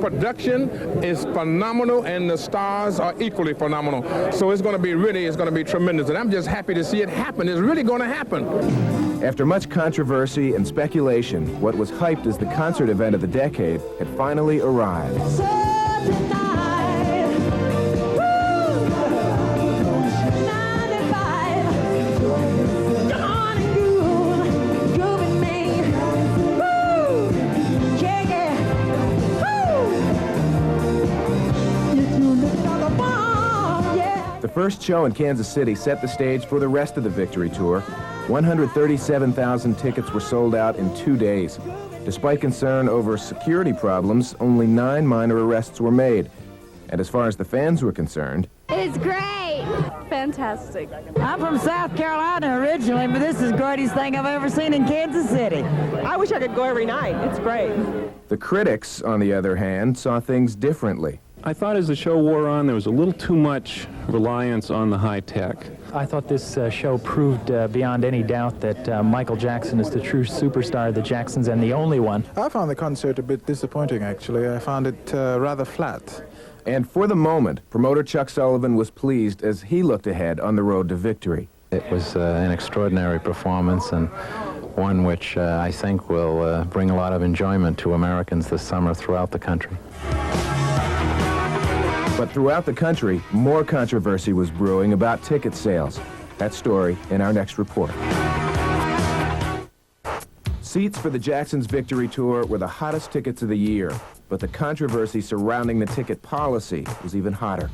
production is phenomenal, and the stars are equally phenomenal. So it's going to be tremendous, and I'm just happy to see it happen. It's really going to happen. After much controversy and speculation, what was hyped as the concert event of the decade had finally arrived. The first show in Kansas City set the stage for the rest of the Victory Tour. 137,000 tickets were sold out in 2 days. Despite concern over security problems, only 9 minor arrests were made. And as far as the fans were concerned... It's great! Fantastic. I'm from South Carolina originally, but this is the greatest thing I've ever seen in Kansas City. I wish I could go every night. It's great. The critics, on the other hand, saw things differently. I thought as the show wore on, there was a little too much reliance on the high tech. I thought this show proved beyond any doubt that Michael Jackson is the true superstar of the Jacksons and the only one. I found the concert a bit disappointing, actually. I found it rather flat. And for the moment, promoter Chuck Sullivan was pleased as he looked ahead on the road to victory. It was an extraordinary performance, and one which I think will bring a lot of enjoyment to Americans this summer throughout the country. But throughout the country, more controversy was brewing about ticket sales. That story in our next report. Seats for the Jacksons' Victory Tour were the hottest tickets of the year, but the controversy surrounding the ticket policy was even hotter.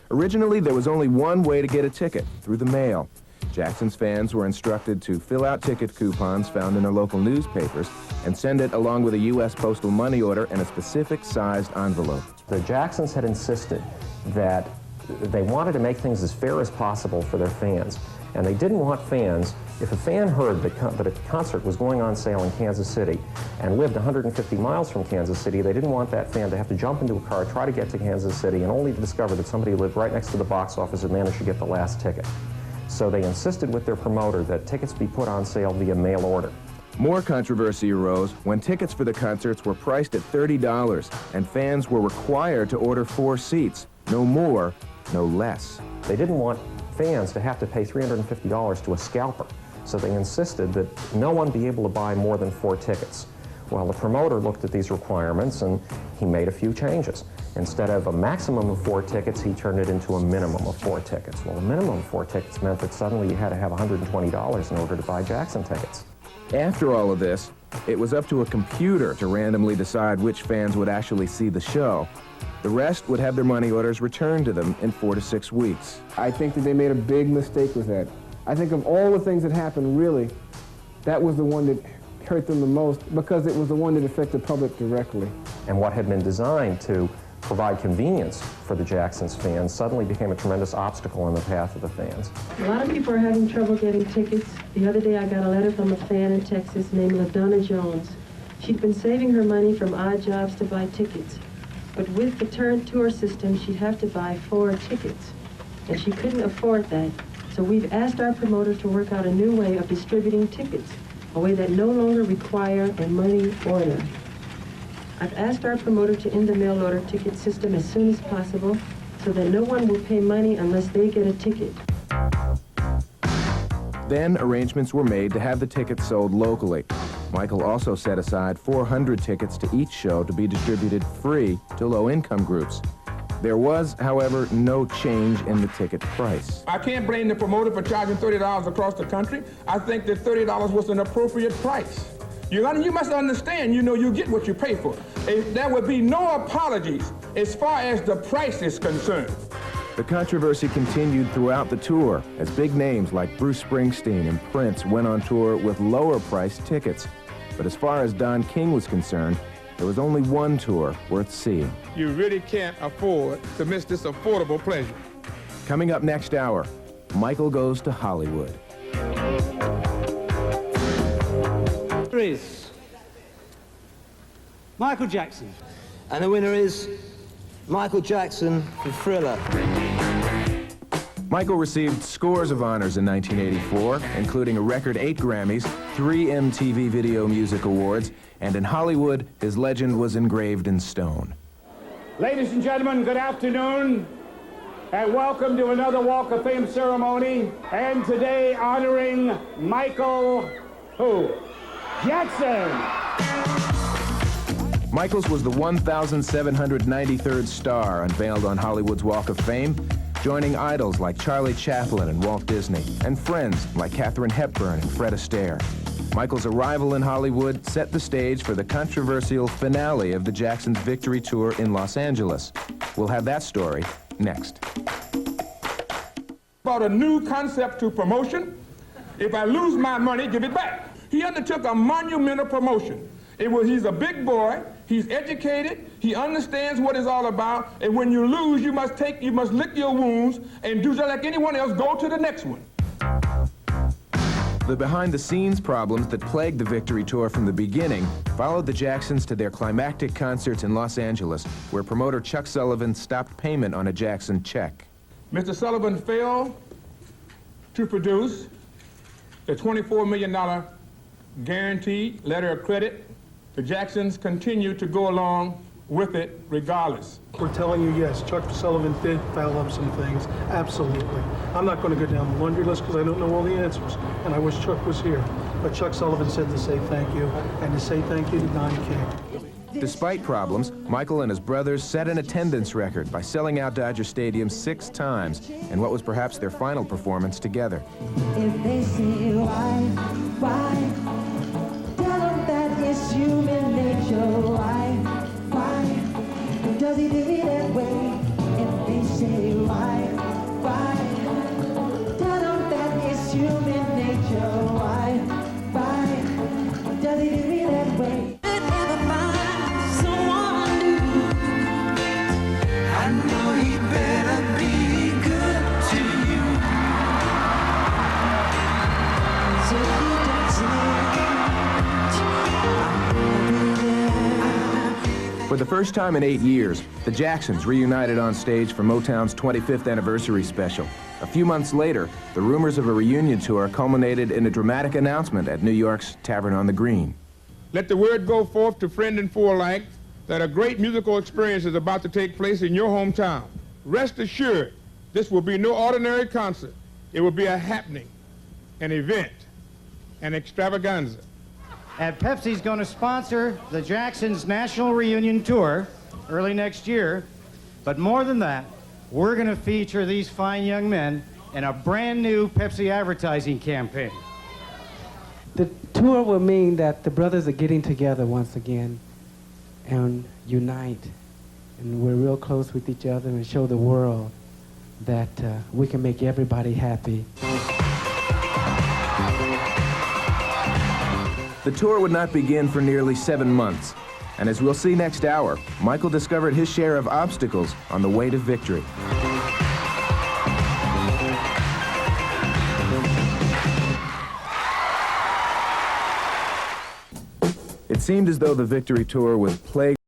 Originally, there was only one way to get a ticket, through the mail. Jackson's fans were instructed to fill out ticket coupons found in their local newspapers and send it along with a U.S. postal money order and a specific sized envelope. The Jacksons had insisted that they wanted to make things as fair as possible for their fans. And they didn't want fans, if a fan heard that a concert was going on sale in Kansas City and lived 150 miles from Kansas City, they didn't want that fan to have to jump into a car, try to get to Kansas City, and only to discover that somebody lived right next to the box office and managed to get the last ticket. So they insisted with their promoter that tickets be put on sale via mail order. More controversy arose when tickets for the concerts were priced at $30 and fans were required to order 4 seats. No more, no less. They didn't want fans to have to pay $350 to a scalper, so they insisted that no one be able to buy more than 4 tickets. Well, the promoter looked at these requirements and he made a few changes. Instead of a maximum of 4 tickets, he turned it into a minimum of 4 tickets. Well, a minimum of 4 tickets meant that suddenly you had to have $120 in order to buy Jackson tickets. After all of this, it was up to a computer to randomly decide which fans would actually see the show. The rest would have their money orders returned to them in 4 to 6 weeks. I think that they made a big mistake with that. I think of all the things that happened, really, that was the one that hurt them the most because it was the one that affected the public directly. And what had been designed to provide convenience for the Jacksons fans suddenly became a tremendous obstacle in the path of the fans. A lot of people are having trouble getting tickets. The other day I got a letter from a fan in Texas named LaDonna Jones. She'd been saving her money from odd jobs to buy tickets. But with the tour system, she'd have to buy 4 tickets. And she couldn't afford that. So we've asked our promoter to work out a new way of distributing tickets, a way that no longer require a money order. I've asked our promoter to end the mail order ticket system as soon as possible so that no one will pay money unless they get a ticket. Then arrangements were made to have the tickets sold locally. Michael also set aside 400 tickets to each show to be distributed free to low-income groups. There was, however, no change in the ticket price. I can't blame the promoter for charging $30 across the country. I think that $30 was an appropriate price. You must understand, you get what you pay for. There would be no apologies as far as the price is concerned. The controversy continued throughout the tour as big names like Bruce Springsteen and Prince went on tour with lower-priced tickets. But as far as Don King was concerned, there was only one tour worth seeing. You really can't afford to miss this affordable pleasure. Coming up next hour, Michael goes to Hollywood. Is Michael Jackson. And the winner is Michael Jackson for Thriller. Michael received scores of honors in 1984, including a record 8 Grammys, 3 MTV Video Music Awards, and in Hollywood, his legend was engraved in stone. Ladies and gentlemen, good afternoon, and welcome to another Walk of Fame ceremony, and today honoring Michael, Jackson. Michaels was the 1,793rd star unveiled on Hollywood's Walk of Fame, joining idols like Charlie Chaplin and Walt Disney, and friends like Katharine Hepburn and Fred Astaire. Michaels' arrival in Hollywood set the stage for the controversial finale of the Jacksons' victory tour in Los Angeles. We'll have that story next. About a new concept to promotion. If I lose my money, give it back. He undertook a monumental promotion. He's a big boy, he's educated, he understands what it's all about, and when you lose, you must lick your wounds and do just like anyone else, go to the next one. The behind-the-scenes problems that plagued the victory tour from the beginning followed the Jacksons to their climactic concerts in Los Angeles, where promoter Chuck Sullivan stopped payment on a Jackson check. Mr. Sullivan failed to produce the $24 million guaranteed letter of credit. The Jacksons continued to go along with it regardless. We're telling you, yes, Chuck Sullivan did foul up some things, absolutely. I'm not going to go down the laundry list because I don't know all the answers, and I wish Chuck was here. But Chuck Sullivan said to say thank you, and to say thank you to Don King. Despite problems, Michael and his brothers set an attendance record by selling out Dodger Stadium 6 times in what was perhaps their final performance together. If they say why, tell them that it's human nature. Why does he do it that way? If they say why, tell them that it's human nature. Why does he do it that way? Never find someone new. I know he better be good to you. So he For the first time in 8 years, the Jacksons reunited on stage for Motown's 25th anniversary special. A few months later, the rumors of a reunion tour culminated in a dramatic announcement at New York's Tavern on the Green. Let the word go forth to friend and foe alike that a great musical experience is about to take place in your hometown. Rest assured, this will be no ordinary concert. It will be a happening, an event, an extravaganza. And Pepsi's going to sponsor the Jacksons' National Reunion Tour early next year. But more than that, we're going to feature these fine young men in a brand new Pepsi advertising campaign. The tour will mean that the brothers are getting together once again and unite. And we're real close with each other and show the world that we can make everybody happy. The tour would not begin for nearly 7 months. And as we'll see next hour, Michael discovered his share of obstacles on the way to victory. It seemed as though the victory tour was plagued